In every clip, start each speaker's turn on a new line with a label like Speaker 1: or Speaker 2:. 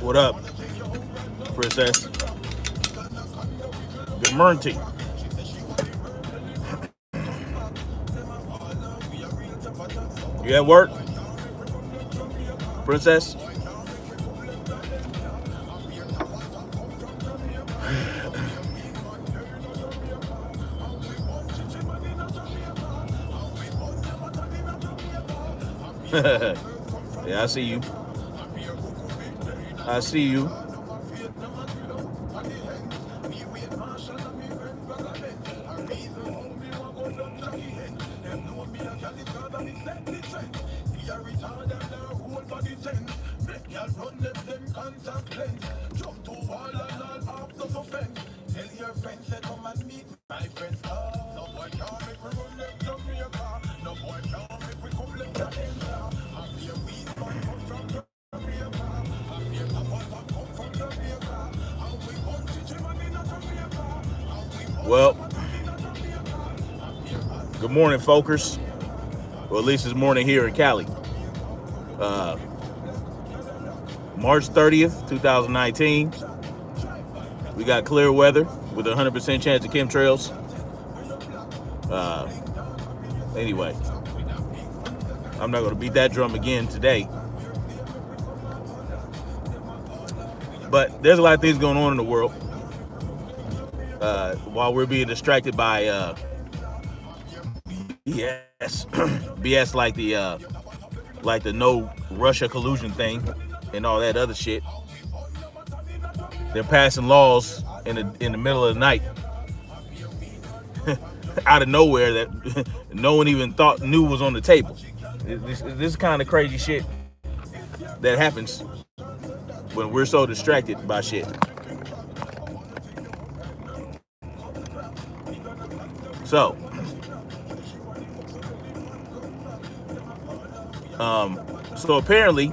Speaker 1: What up, Princess? Good morning. You at work, Princess? Yeah, I see you. I see you. Well, good morning, folkers. Well, at least it's morning here in Cali. Uh, March 30th, 2019. We got clear weather with a 100% chance of chemtrails. Anyway, I'm not going to beat that drum again today. But there's a lot of things going on in the world. While we're being distracted by BS, BS like the no Russia collusion thing and all that other shit. They're passing laws in the middle of the night, out of nowhere that no one even knew was on the table. This kind of crazy shit that happens when we're so distracted by shit. So, so apparently,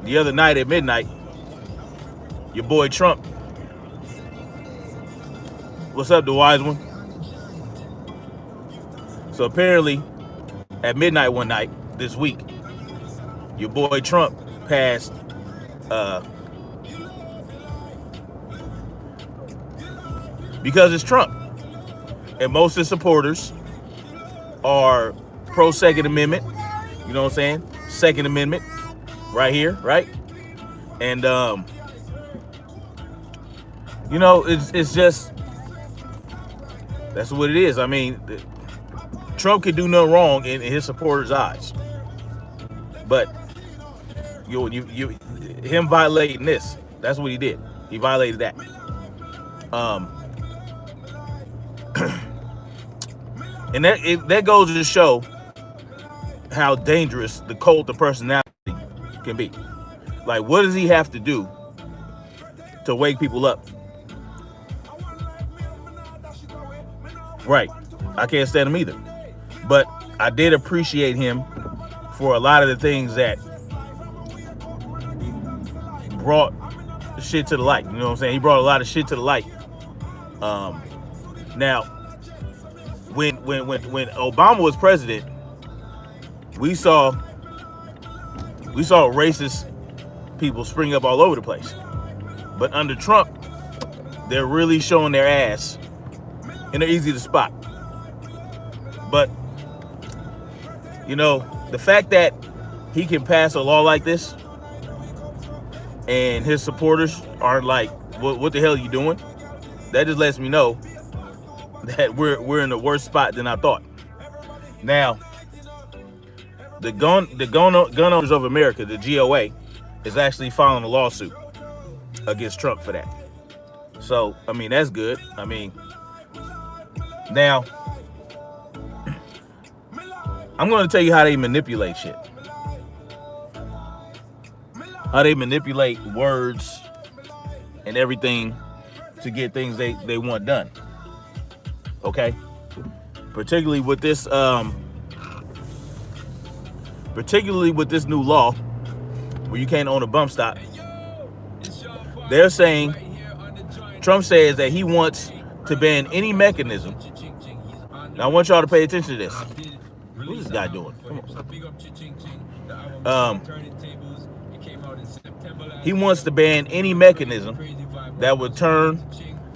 Speaker 1: the other night at midnight, your boy Trump. What's up, the wise one? So apparently, at midnight one night this week, your boy Trump passed because it's Trump, and most of his supporters are pro Second Amendment. You know what I'm saying? Second Amendment, right here, right? And you know, it's just that's what it is. I mean, Trump could do no wrong in his supporters' eyes, but him violating this—that's what he did. He violated that. And that goes to show how dangerous the cult of personality can be. Like, what does he have to do to wake people up? Right. I can't stand him either. But I did appreciate him for a lot of the things that brought shit to the light. You know what I'm saying? He brought a lot of shit to the light. Now, when Obama was president, we saw racist people spring up all over the place. But under Trump, they're really showing their ass, and they're easy to spot. But, you know, the fact that he can pass a law like this and his supporters are like, what the hell are you doing? That just lets me know that we're in a worse spot than I thought. Now, the gun owners of America, the GOA, is actually filing a lawsuit against Trump for that. So, I mean, that's good. I mean, now, I'm going to tell you how they manipulate shit. How they manipulate words and everything to get things they want done. Okay, particularly with this new law where you can't own a bump stock. They're saying, Trump says that he wants to ban any mechanism. Now I want y'all to pay attention to this. What's this guy doing? He wants to ban any mechanism that would turn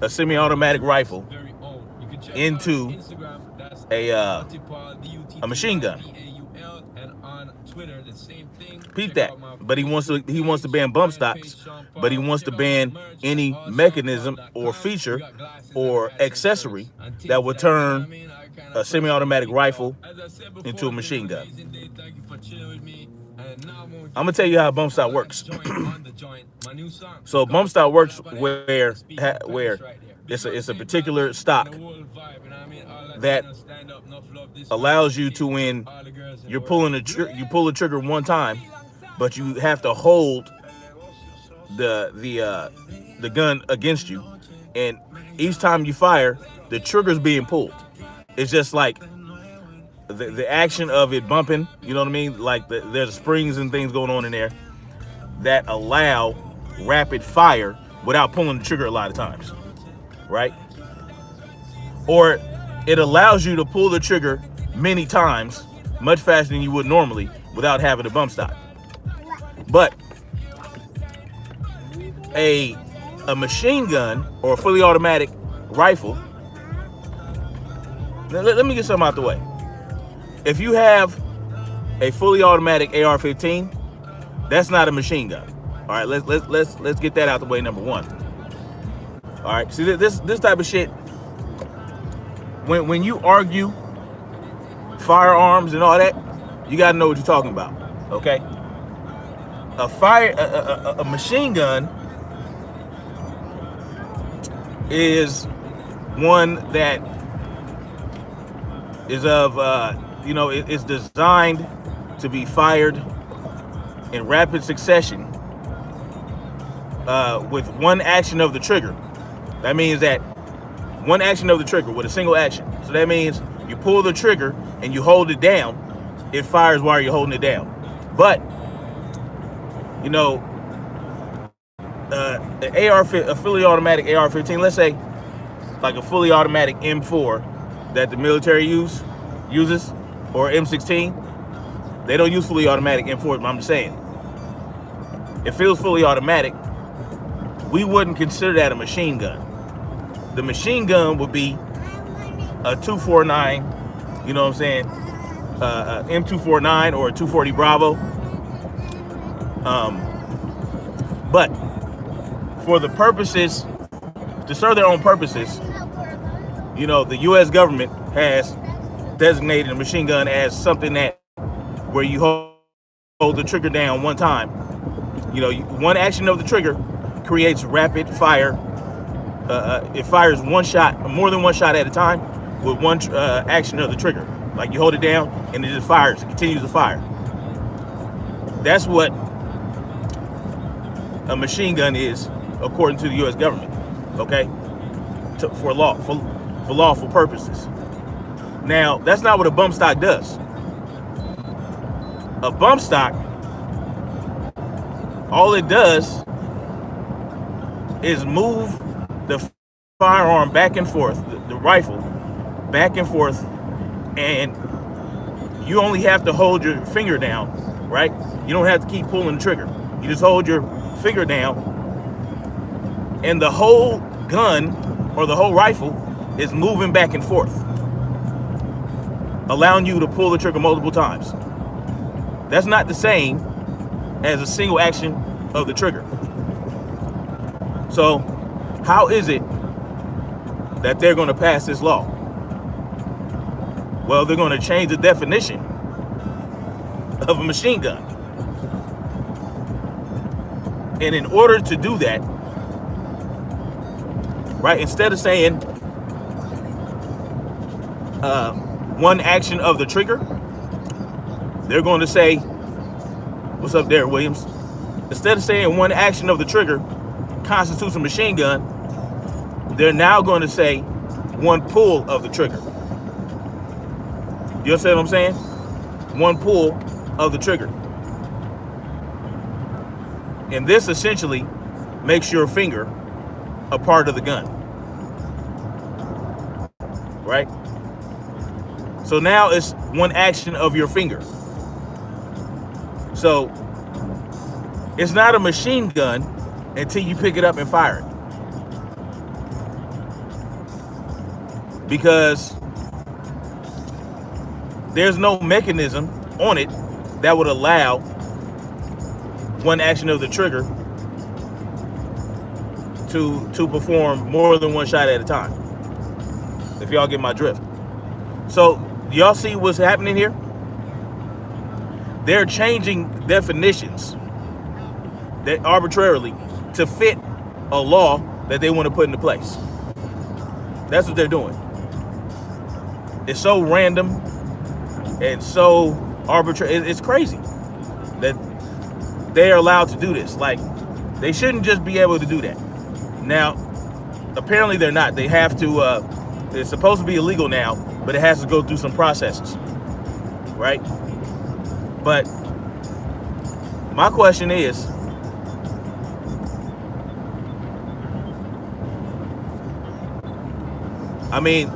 Speaker 1: a semi-automatic rifle into a machine gun. Peep that. But he wants to ban bump stocks, but he wants to ban any mechanism or feature or accessory that would turn a semi-automatic rifle into a machine gun. I'm gonna tell you how bump stock works. So bump stock works where it's a particular stock that allows you to, when you pull the trigger one time, but you have to hold the gun against you, and each time you fire, the trigger's being pulled. It's just like the action of it bumping, you know what I mean? Like there's springs and things going on in there that allow rapid fire without pulling the trigger a lot of times, right? Or it allows you to pull the trigger many times, much faster than you would normally, without having a bump stock. But a machine gun or a fully automatic rifle, let me get something out the way. If you have a fully automatic AR-15, that's not a machine gun. All right, let's get that out the way. Number one. All right, see this type of shit. When you argue firearms and all that, you gotta know what you're talking about. Okay. A machine gun is one that is of it's designed to be fired in rapid succession with one action of the trigger. That means that one action of the trigger with a single action. So that means you pull the trigger and you hold it down, it fires while you're holding it down. But a fully automatic AR-15, let's say like a fully automatic M4 that the military uses, or M16, they don't use fully automatic M4s, but I'm just saying, if it was fully automatic, we wouldn't consider that a machine gun. The machine gun would be a 249, you know what I'm saying, M249 or a 240 Bravo. But for the purposes, to serve their own purposes, the U.S. government has designated a machine gun as something that where you hold the trigger down one time. One action of the trigger creates rapid fire. It fires one shot, more than one shot at a time, with one action of the trigger. Like you hold it down and it just fires, it continues to fire. That's what a machine gun is, according to the U.S. government. Okay, for lawful purposes. Now, that's not what a bump stock does. A bump stock, all it does is move the firearm back and forth, the rifle back and forth, and you only have to hold your finger down, right? You don't have to keep pulling the trigger. You just hold your finger down, and the whole gun or the whole rifle is moving back and forth, allowing you to pull the trigger multiple times. That's not the same as a single action of the trigger. So how is it that they're going to pass this law? Well, they're going to change the definition of a machine gun. And in order to do that, right, instead of saying one action of the trigger, they're going to say, what's up, Derek Williams? Instead of saying one action of the trigger constitutes a machine gun, they're now going to say one pull of the trigger. You understand what I'm saying? One pull of the trigger. And this essentially makes your finger a part of the gun. Right? So now it's one action of your finger. So it's not a machine gun until you pick it up and fire it. Because there's no mechanism on it that would allow one action of the trigger to perform more than one shot at a time. If y'all get my drift. So y'all see what's happening here? They're changing definitions that arbitrarily to fit a law that they want to put into place. That's what they're doing. It's so random and so arbitrary. It's crazy that they are allowed to do this. Like, they shouldn't just be able to do that. Now, apparently they're not. They have to, it's supposed to be illegal now, but it has to go through some processes, right? But my question is, I mean,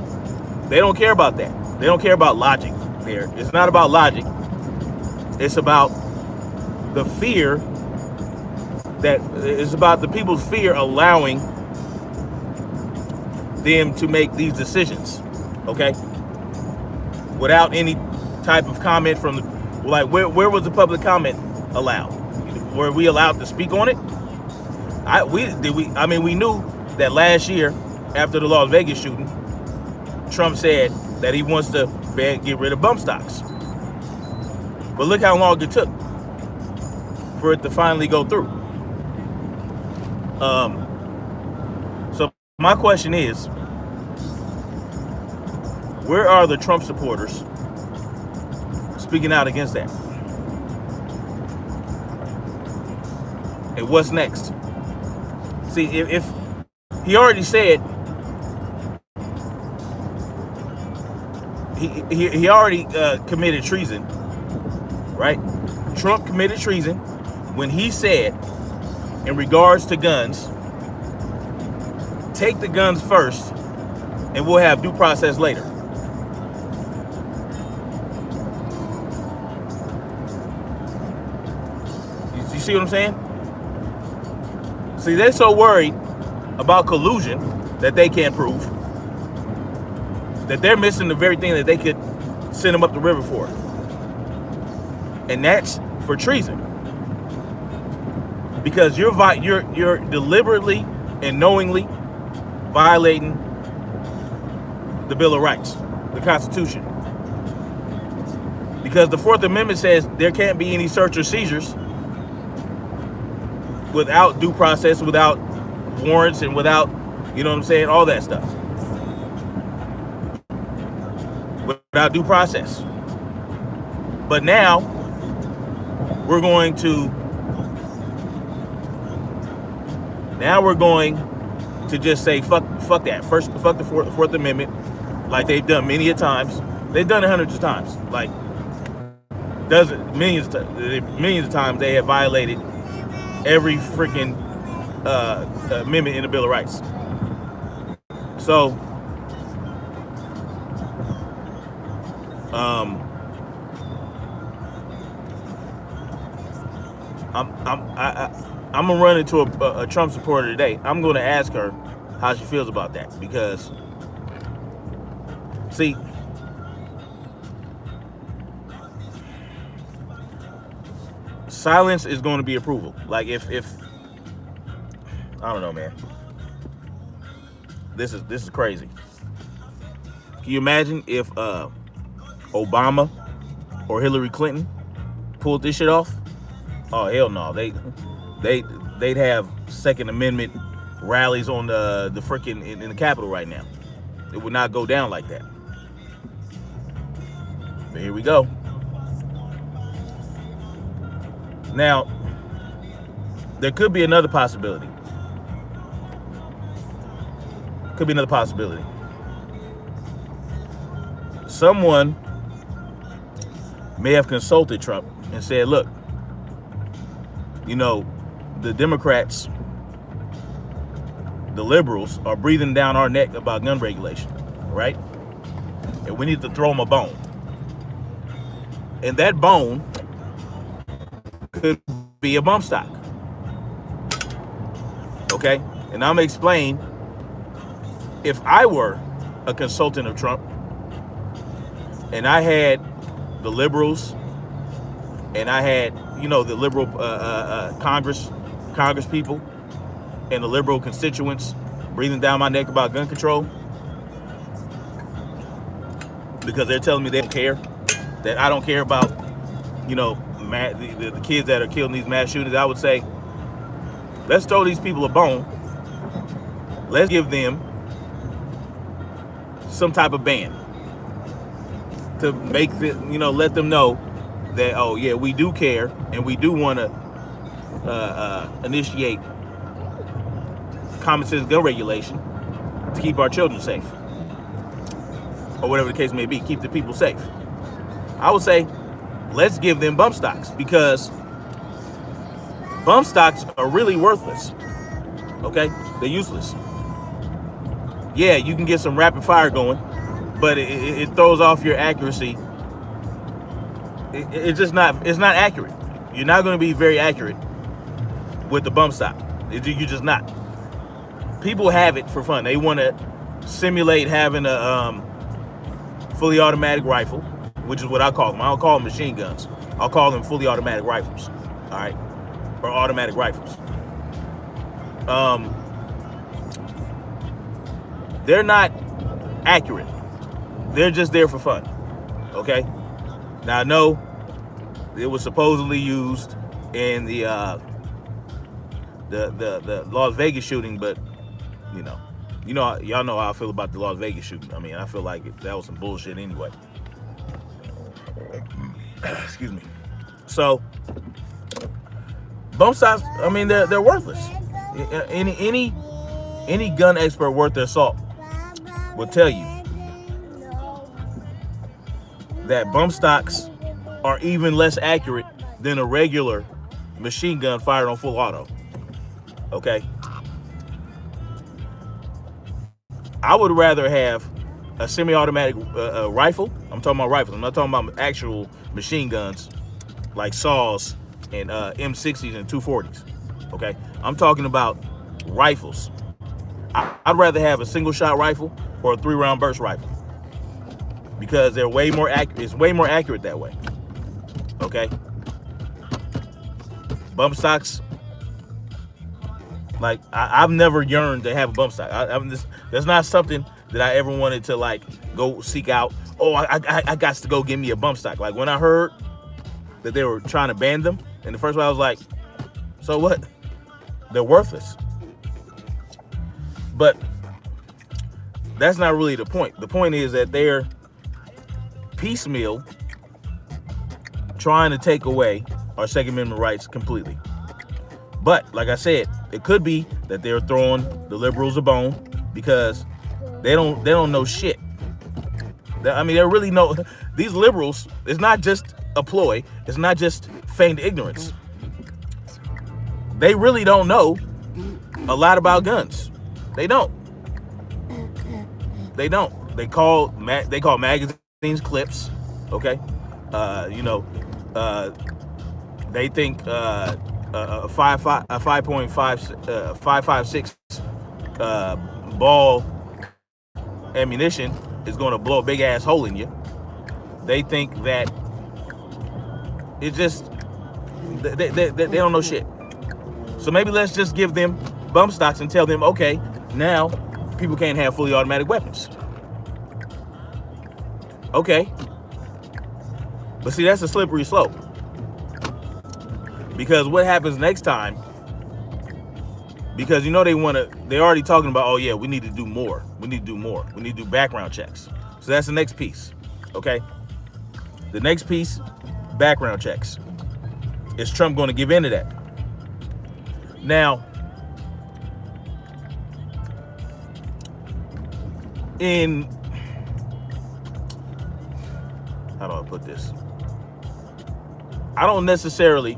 Speaker 1: they don't care about that. They don't care about logic there. It's not about logic. It's about the fear that it's about the people's fear allowing them to make these decisions, okay? Without any type of comment from the, like, where was the public comment allowed? Were we allowed to speak on it? We knew that last year after the Las Vegas shooting, Trump said that he wants to get rid of bump stocks. But look how long it took for it to finally go through. So my question is, where are the Trump supporters speaking out against that? And what's next? See, if he already said, he already committed treason, right? Trump committed treason when he said, in regards to guns, take the guns first and we'll have due process later. You see what I'm saying? See, they're so worried about collusion that they can't prove, that they're missing the very thing that they could send them up the river for. And that's for treason. Because you're deliberately and knowingly violating the Bill of Rights, the Constitution. Because the Fourth Amendment says there can't be any search or seizures without due process, without warrants, and without, you know what I'm saying, all that stuff. Without due process. But now we're going to just say fuck that. First, fuck the Fourth Amendment, like they've done many a times. They've done it hundreds of times. Like millions of times they have violated every freaking amendment in the Bill of Rights. So I'm gonna run into a Trump supporter today. I'm gonna ask her how she feels about that, because see, silence is going to be approval. Like if I don't know, man. This is crazy. Can you imagine if Obama or Hillary Clinton pulled this shit off? Oh hell no. They'd have Second Amendment rallies on the freaking in the Capitol right now. It would not go down like that. But here we go. Now, there could be another possibility. could be another possibility. Someone may have consulted Trump and said, look, you know, the Democrats, the liberals, are breathing down our neck about gun regulation, right? And we need to throw them a bone. And that bone could be a bump stock. Okay? And I'm going to explain, if I were a consultant of Trump and I had the liberals and I had, you know, the liberal Congress people and the liberal constituents breathing down my neck about gun control because they're telling me they don't care, that I don't care about, you know, the kids that are killed in these mass shootings, I would say, let's throw these people a bone. Let's give them some type of ban to make the, you know, let them know that, oh yeah, we do care and we do want to initiate common sense gun regulation to keep our children safe, or whatever the case may be, keep the people safe. I would say, let's give them bump stocks, because bump stocks are really worthless. Okay, they're useless. Yeah, you can get some rapid fire going, but it throws off your accuracy. It's just not, it's not accurate. You're not going to be very accurate with the bump stock. You're just not. People have it for fun. They want to simulate having a fully automatic rifle, which is what I call them. I don't call them machine guns. I'll call them fully automatic rifles. All right, or automatic rifles. They're not accurate. They're just there for fun. Okay. Now I know it was supposedly used in the Las Vegas shooting, but y'all know how I feel about the Las Vegas shooting. I mean, I feel like that was some bullshit anyway. Excuse me. So bump stocks, I mean, they're worthless. Any gun expert worth their salt will tell you that bump stocks are even less accurate than a regular machine gun fired on full auto. Okay? I would rather have a semi-automatic rifle. I'm talking about rifles. I'm not talking about actual machine guns like saws and M60s and 240s. Okay? I'm talking about rifles. I'd rather have a single shot rifle or a 3-round burst rifle, because they're way more accurate. It's way more accurate that way. Okay? Bump stocks, like I've never yearned to have a bump stock. That's not something that I ever wanted to like go seek out. Oh, I got to go get me a bump stock. Like when I heard that they were trying to ban them, in the first place I was like, so what? They're worthless. But that's not really the point. The point is that they're piecemeal trying to take away our Second Amendment rights completely. But like I said, it could be that they're throwing the liberals a bone because they don't know shit. I mean, they really know. These liberals, it's not just a ploy. It's not just feigned ignorance. They really don't know a lot about guns. They don't. They don't. They call magazines clips. Okay. They think a 5.56 ball ammunition is going to blow a big ass hole in you. They think that it just they don't know shit. So maybe let's just give them bump stocks and tell them, okay, now people can't have fully automatic weapons. Okay. But see, that's a slippery slope. Because what happens next time, because they're already talking about, oh yeah, we need to do more. We need to do background checks. So that's the next piece. Okay. The next piece, background checks. Is Trump going to give in to that? Now, in, how do I put this? I don't necessarily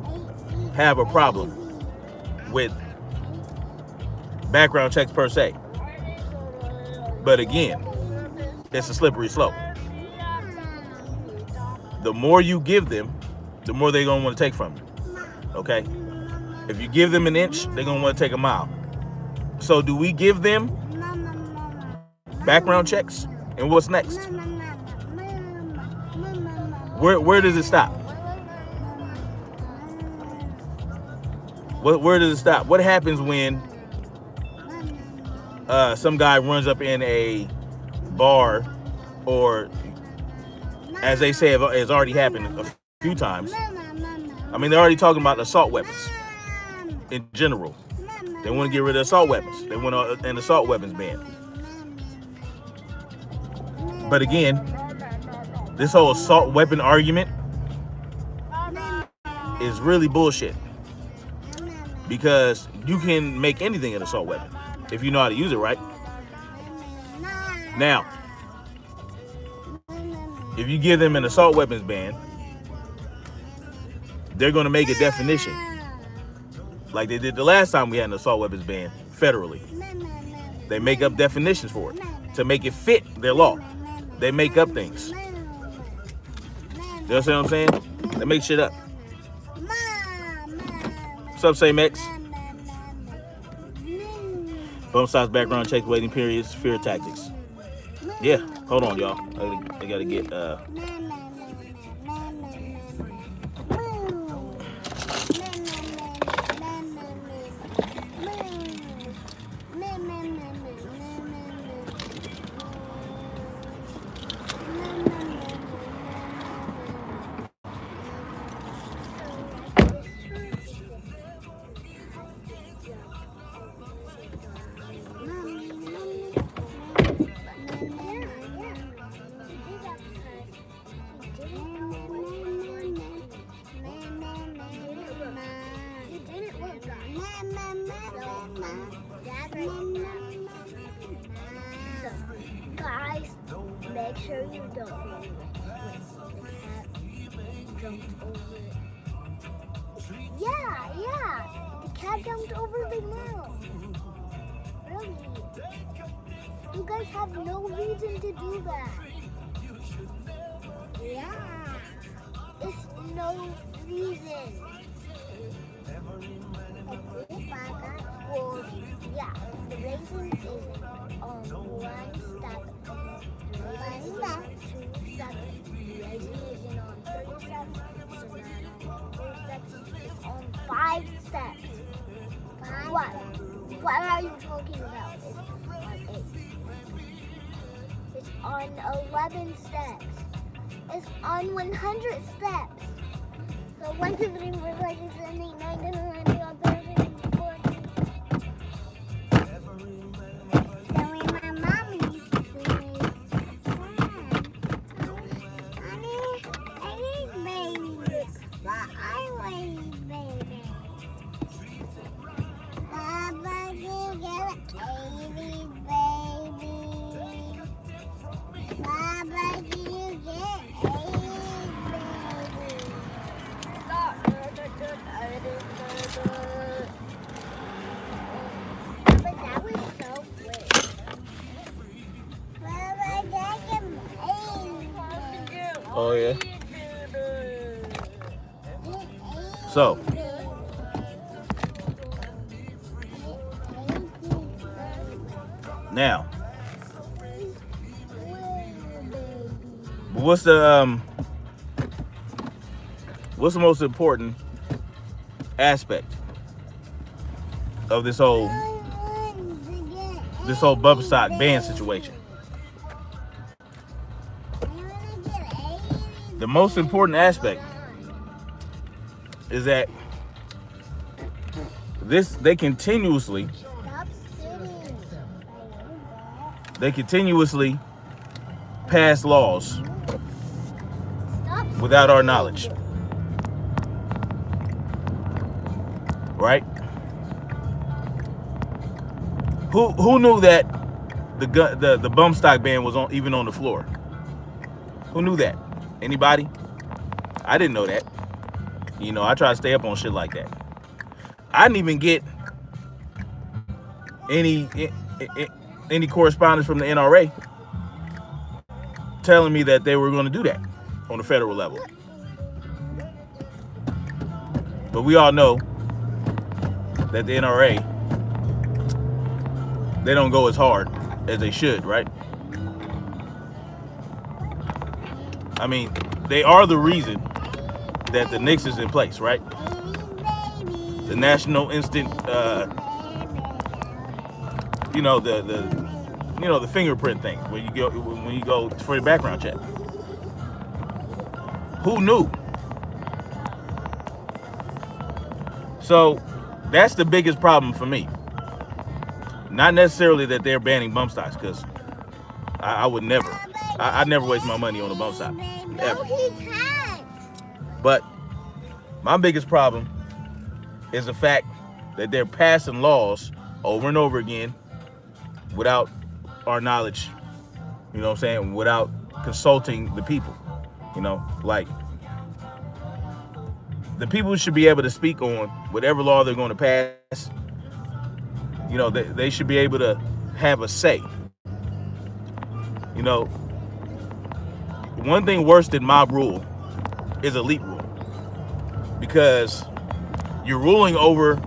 Speaker 1: have a problem with background checks per se. But again, it's a slippery slope. The more you give them, the more they're gonna want to take from you. Okay? If you give them an inch, they're gonna want to take a mile. So do we give them background checks? And what's next? Where does it stop? Where does it stop? What happens when some guy runs up in a bar, or as they say, it's already happened a few times. I mean, they're already talking about assault weapons in general. They want to get rid of assault weapons. They want an assault weapons ban. But again, this whole assault weapon argument is really bullshit, because you can make anything an assault weapon if you know how to use it right. Now, if you give them an assault weapons ban, they're going to make a definition like they did the last time we had an assault weapons ban federally. They make up definitions for it to make it fit their law. They make up things. You understand what I'm saying? They make shit up. What's up, Say Mex? Bump size, background checks, waiting periods, fear tactics. Yeah, hold on, y'all. I gotta get
Speaker 2: guys, make sure you don't. The cat jumped over it. Yeah. The cat jumped over the nail. Really? You guys have no reason to do that. Yeah. It's no reason. Well, yeah, the reason is one step. One step, 2 steps. The reason isn't on 3 steps. It's not on 4 steps. It's on 5 steps. What are you talking about? It's on 8. It's on 11 steps. It's on 100 steps. So 1, 2, 3, 4, 5, 6, 7, 8, 9, 10, 11, 12, 13, 14, 15. So when my mom used to say, Honey, I need baby. But I want baby. Baba, you get a baby. Baba, you get a baby. But that was so quick.
Speaker 1: Oh yeah. So now, what's the most important aspect of this whole bump stock ban situation? The most important aspect is that they continuously pass laws without our knowledge. Right? Who knew that the bump stock ban was on even on the floor. Who knew that? Anybody? I didn't know that. I try to stay up on shit like that. I didn't even get any any correspondence from the NRA telling me that they were going to do that on the federal level. But we all know that the NRA, they don't go as hard as they should, right? I mean, they are the reason that the NICS is in place, right? The National Instant, the fingerprint thing when you go for your background check. Who knew? So that's the biggest problem for me. Not necessarily that they're banning bump stocks, because I would never. I'd never waste my money on a bump stock. Ever. But my biggest problem is the fact that they're passing laws over and over again without our knowledge, without consulting the people. Like, the people should be able to speak on whatever law they're going to pass. They should be able to have a say. One thing worse than mob rule is elite rule, because you're ruling over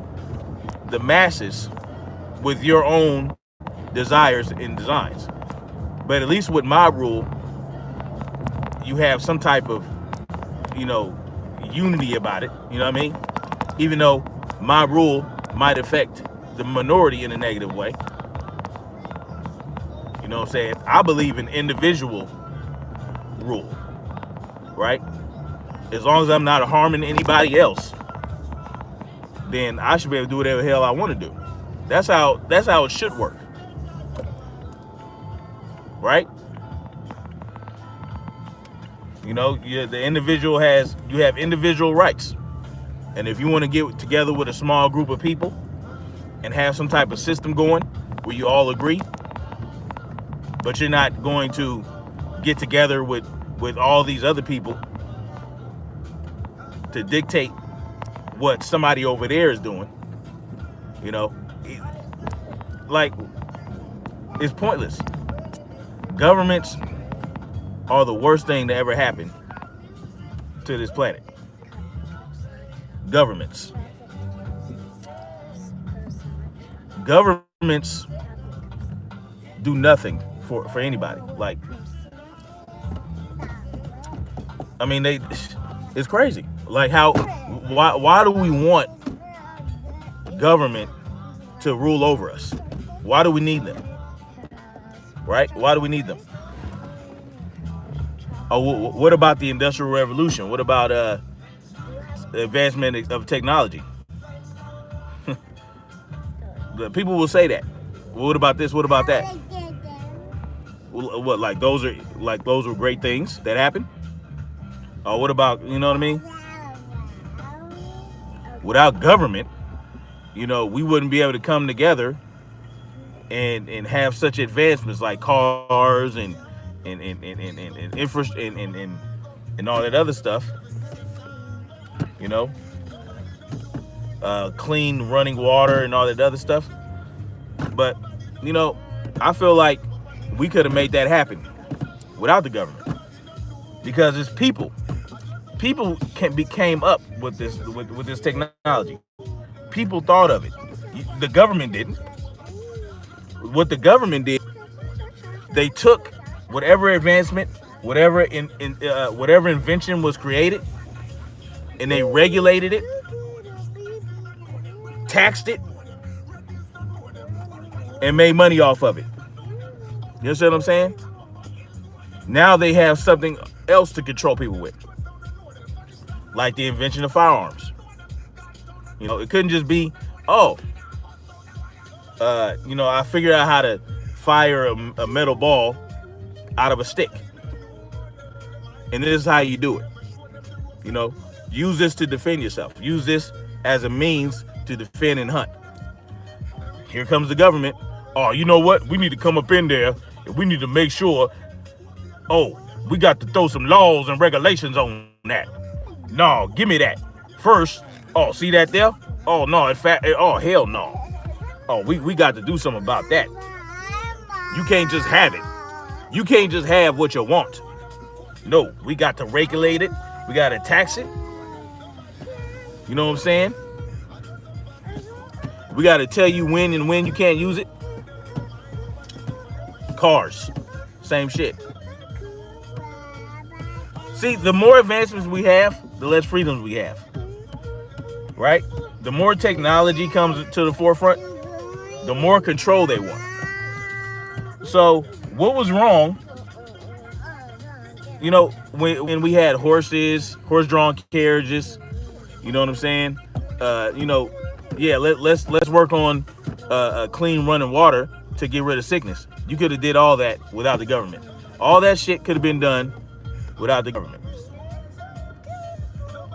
Speaker 1: the masses with your own desires and designs. But at least with mob rule, you have some type of, unity about it. You know what I mean? Even though mob rule might affect the minority in a negative way. You know what I'm saying? I believe in individual rule, right? As long as I'm not harming anybody else, then I should be able to do whatever the hell I want to do. That's how it should work, right? The individual you have individual rights, and if you want to get together with a small group of people and have some type of system going where you all agree, but you're not going to get together with all these other people to dictate what somebody over there is doing, like, it's pointless. Governments are the worst thing to ever happen to this planet. Governments do nothing for anybody. Like, I mean, it's crazy. Like, why do we want government to rule over us? Why do we need them? Right? Why do we need them? Oh, what about the Industrial Revolution? What about the advancement of technology? The people will say that. What about this? What about that? What, like those were great things that happened? Or what about, you know what I mean? Without government, we wouldn't be able to come together and have such advancements like cars and infrastructure and all that other stuff. Clean running water and all that other stuff. But I feel like we could have made that happen without the government, because it's people came up with this technology. People thought of it. The government didn't. What the government did, they took whatever advancement, whatever invention was created, and they regulated it, taxed it, and made money off of it. You understand what I'm saying? Now they have something else to control people with, like the invention of firearms. It couldn't just be, I figured out how to fire a metal ball out of a stick, and this is how you do it. Use this to defend yourself. Use this as a means to defend and hunt. Here comes the government. Oh, you know what? We need to come up in there and we need to make sure. Oh, we got to throw some laws and regulations on that. No, give me that. First, oh, see that there? Oh, no, in fact, oh, hell no. Oh, we got to do something about that. You can't just have it. You can't just have what you want. No, we got to regulate it. We got to tax it. You know what I'm saying? We got to tell you when and when you can't use it. Cars, same shit. See, the more advancements we have, the less freedoms we have. Right? The more technology comes to the forefront, the more control they want. So, what was wrong? You know, when we had horses, horse-drawn carriages, you know what I'm saying? You know, yeah, let's work on clean running water to get rid of sickness. You could have did all that without the government. All that shit could have been done without the government.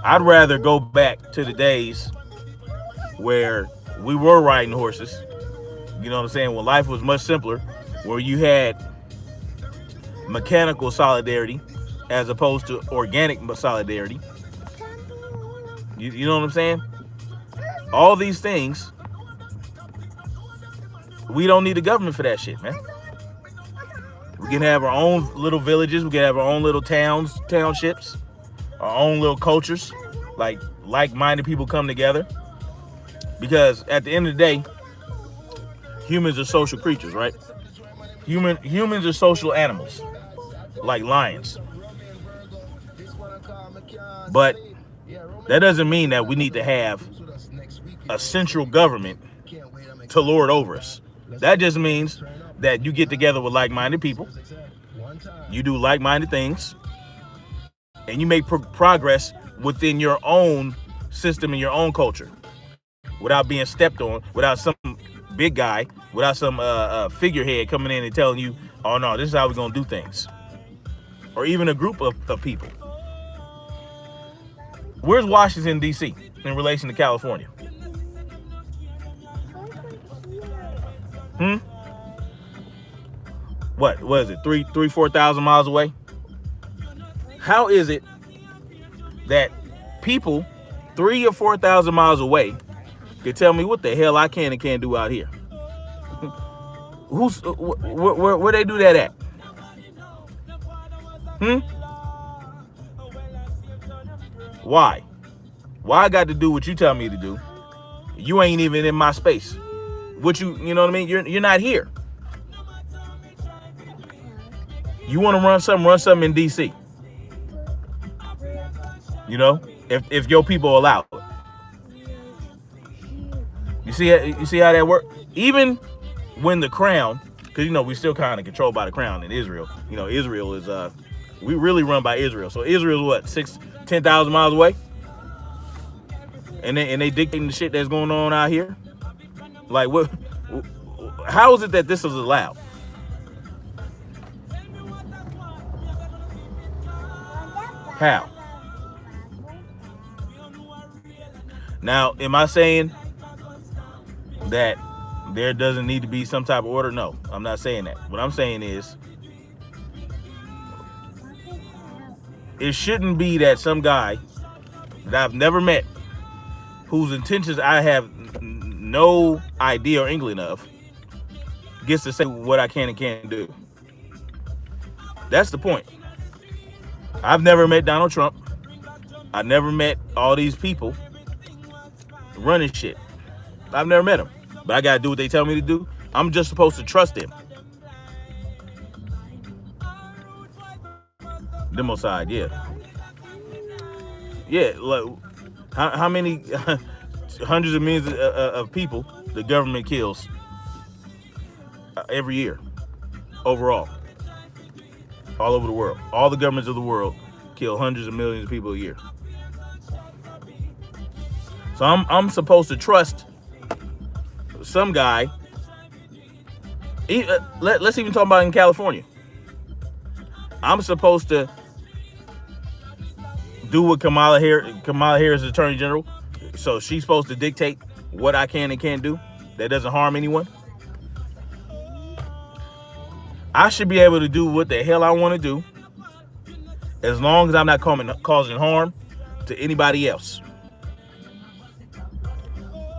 Speaker 1: I'd rather go back to the days where we were riding horses. You know what I'm saying? When life was much simpler, where you had mechanical solidarity as opposed to organic solidarity. You know what I'm saying? All these things, we don't need the government for that shit, man. We can have our own little villages. We can have our own little towns, townships, our own little cultures, like-minded people come together. Because at the end of the day, humans are social creatures, right? Humans are social animals, like lions. But that doesn't mean that we need to have a central government to lord over us. That just means that you get together with like-minded people, you do like-minded things, and you make progress within your own system and your own culture without being stepped on, without some big guy, without some figurehead coming in and telling you, oh no, this is how we're going to do things. Or even a group of people. Where's Washington, D.C. in relation to California? What is it? 4,000 miles away? How is it that people 3,000 or 4,000 miles away can tell me what the hell I can and can't do out here? Where they do that at? Why? Why I got to do what you tell me to do? You ain't even in my space. You know what I mean? You're not here. You want to run something in DC. You know, if your people allow it. You see how that works? Even when the crown, because you know we still kind of controlled by the crown in Israel. You know, Israel is we really run by Israel. So Israel's what, 10,000 miles away? And they dictating the shit that's going on out here? Like what? How is it that this is allowed? How? Now, am I saying that there doesn't need to be some type of order? No, I'm not saying that. What I'm saying is it shouldn't be that some guy that I've never met, whose intentions I have no idea or inkling of, gets to say what I can and can't do. That's the point. I've never met Donald Trump. I've never met all these people running shit. I've never met them. But I gotta do what they tell me to do. I'm just supposed to trust them. Demo side, yeah. Yeah, like, how many hundreds of millions of people the government kills every year overall, all over the world. All the governments of the world kill hundreds of millions of people a year. So I'm supposed to trust some guy. Let's even talk about in California. I'm supposed to do what Kamala Harris is Attorney General. So she's supposed to dictate what I can and can't do that doesn't harm anyone. I should be able to do what the hell I want to do as long as I'm not causing harm to anybody else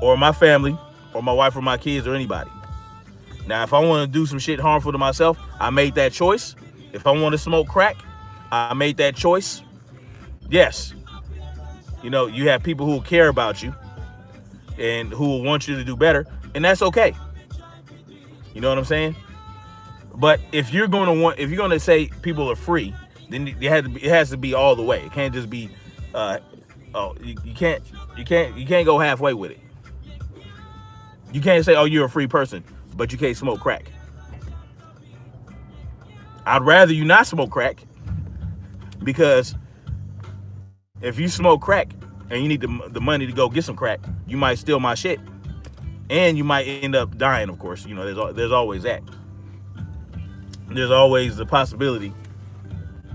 Speaker 1: or my family or my wife or my kids or anybody. Now, if I want to do some shit harmful to myself, I made that choice. If I want to smoke crack, I made that choice. Yes, you have people who will care about you and who will want you to do better, and that's okay. You know what I'm saying? But if you're going to say people are free, then it has to be all the way. It can't just be, you can't go halfway with it. You can't say, oh, you're a free person, but you can't smoke crack. I'd rather you not smoke crack, because if you smoke crack and you need the money to go get some crack, you might steal my shit, and you might end up dying. Of course, there's always that. There's always the possibility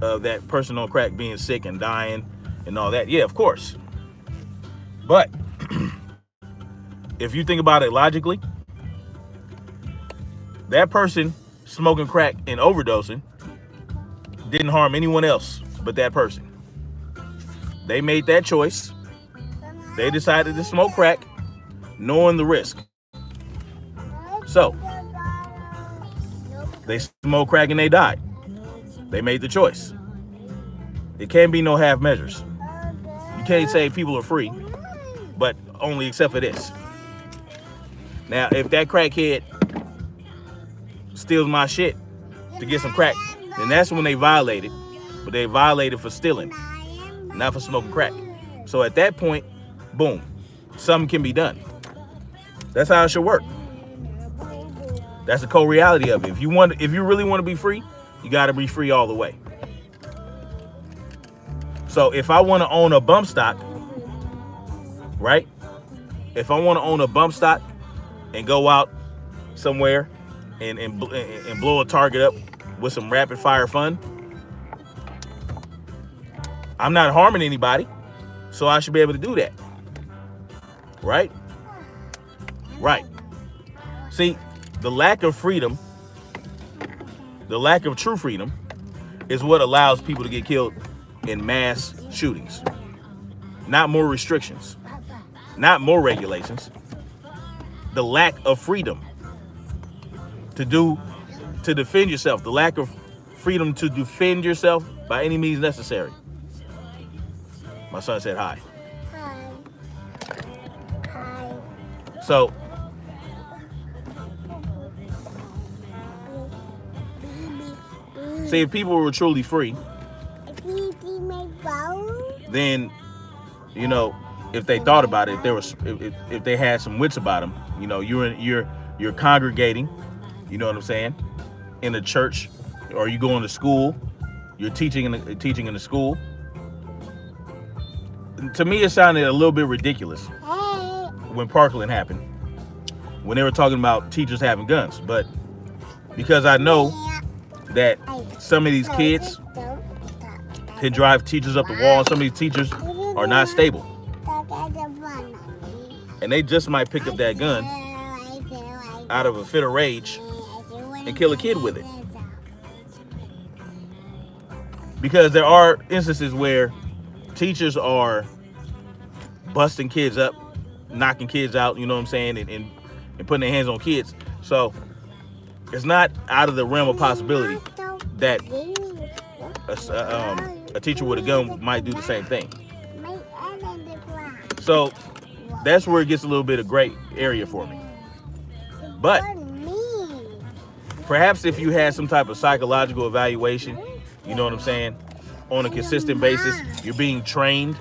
Speaker 1: of that person on crack being sick and dying and all that. Yeah, of course. But if you think about it logically, that person smoking crack and overdosing didn't harm anyone else but that person. They made that choice. They decided to smoke crack knowing the risk. So they smoked crack and they died. They made the choice. It can't be no half measures. You can't say people are free, but only except for this. Now, if that crackhead steals my shit to get some crack, then that's when they violated. But they violated for stealing, not for smoking crack. So at that point, boom, something can be done. That's how it should work. That's the co-reality of it. If you really want to be free, you got to be free all the way. So if I want to own a bump stock, right? If I want to own a bump stock and go out somewhere and blow a target up with some rapid fire fun, I'm not harming anybody, so I should be able to do that. Right? Right. See, the lack of freedom, the lack of true freedom, is what allows people to get killed in mass shootings. Not more restrictions, not more regulations. The lack of freedom to defend yourself, the lack of freedom to defend yourself by any means necessary. My son said hi.
Speaker 2: Hi. Hi.
Speaker 1: So, see, if people were truly free, then, if they thought about it, if they had some wits about them, you're congregating, you know what I'm saying, in a church, or you going to school, you're teaching in the school. To me, it sounded a little bit ridiculous when Parkland happened, when they were talking about teachers having guns. But because I know that some of these kids can drive teachers up the wall, and some of these teachers are not stable, and they just might pick up that gun out of a fit of rage and kill a kid with it. Because there are instances where teachers are busting kids up, knocking kids out, you know what I'm saying, and putting their hands on kids. So it's not out of the realm of possibility that a teacher with a gun might do the same thing. So that's where it gets a little bit of gray area for me. But perhaps if you had some type of psychological evaluation, you know what I'm saying, on a consistent basis, you're being trained,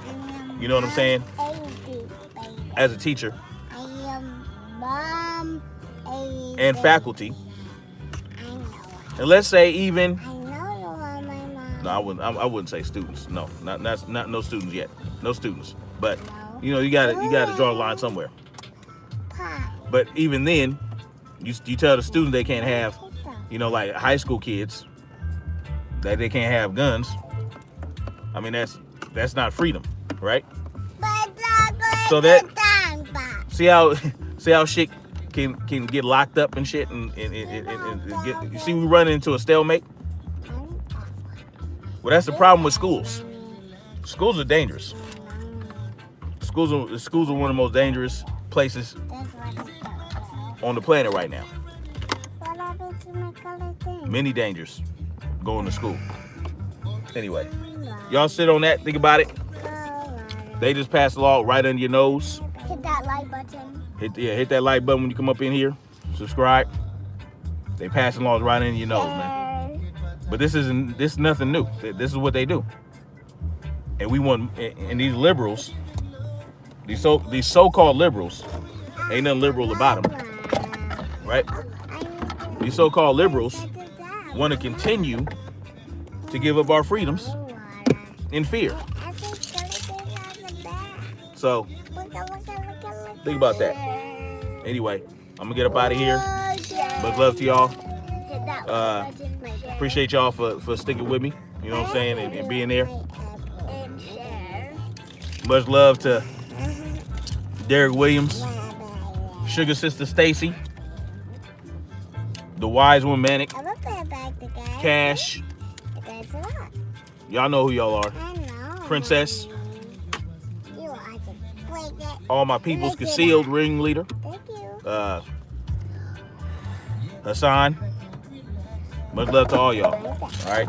Speaker 1: you know what I'm saying, as a teacher and faculty. And let's say even, no, I wouldn't say students. No, not no students yet. No students. But you gotta draw a line somewhere. But even then, you tell the student they can't have, like high school kids, that they can't have guns. I mean, that's not freedom, right? So that see how shit can get locked up and shit and get. You see, we run into a stalemate. Well, that's the problem with schools. Schools are dangerous. Schools are one of the most dangerous places on the planet right now.
Speaker 2: What happened to my color thing?
Speaker 1: Many dangers going to school. Anyway, y'all sit on that. Think about it. They just passed a law right under your nose.
Speaker 2: Hit that like button.
Speaker 1: Hit that like button when you come up in here. Subscribe. They passing laws right under your nose, man. But this is nothing new. This is what they do. And we want, and these liberals, these so-called liberals, ain't nothing liberal about them, right? These so-called liberals want to continue to give up our freedoms in fear. So think about that. Anyway, I'm gonna get up out of here. Much love to y'all. Appreciate y'all for sticking with me. You know what I'm saying, and being there. Much love to Derek Williams, Sugar Sister Stacy, the Wise One Manic, Cash. Y'all know who y'all are. Princess. All my people's concealed ringleader. Hassan. Much love to all y'all. All right.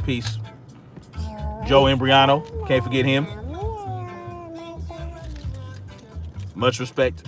Speaker 1: Peace. Joe Embriano. Can't forget him. Much respect.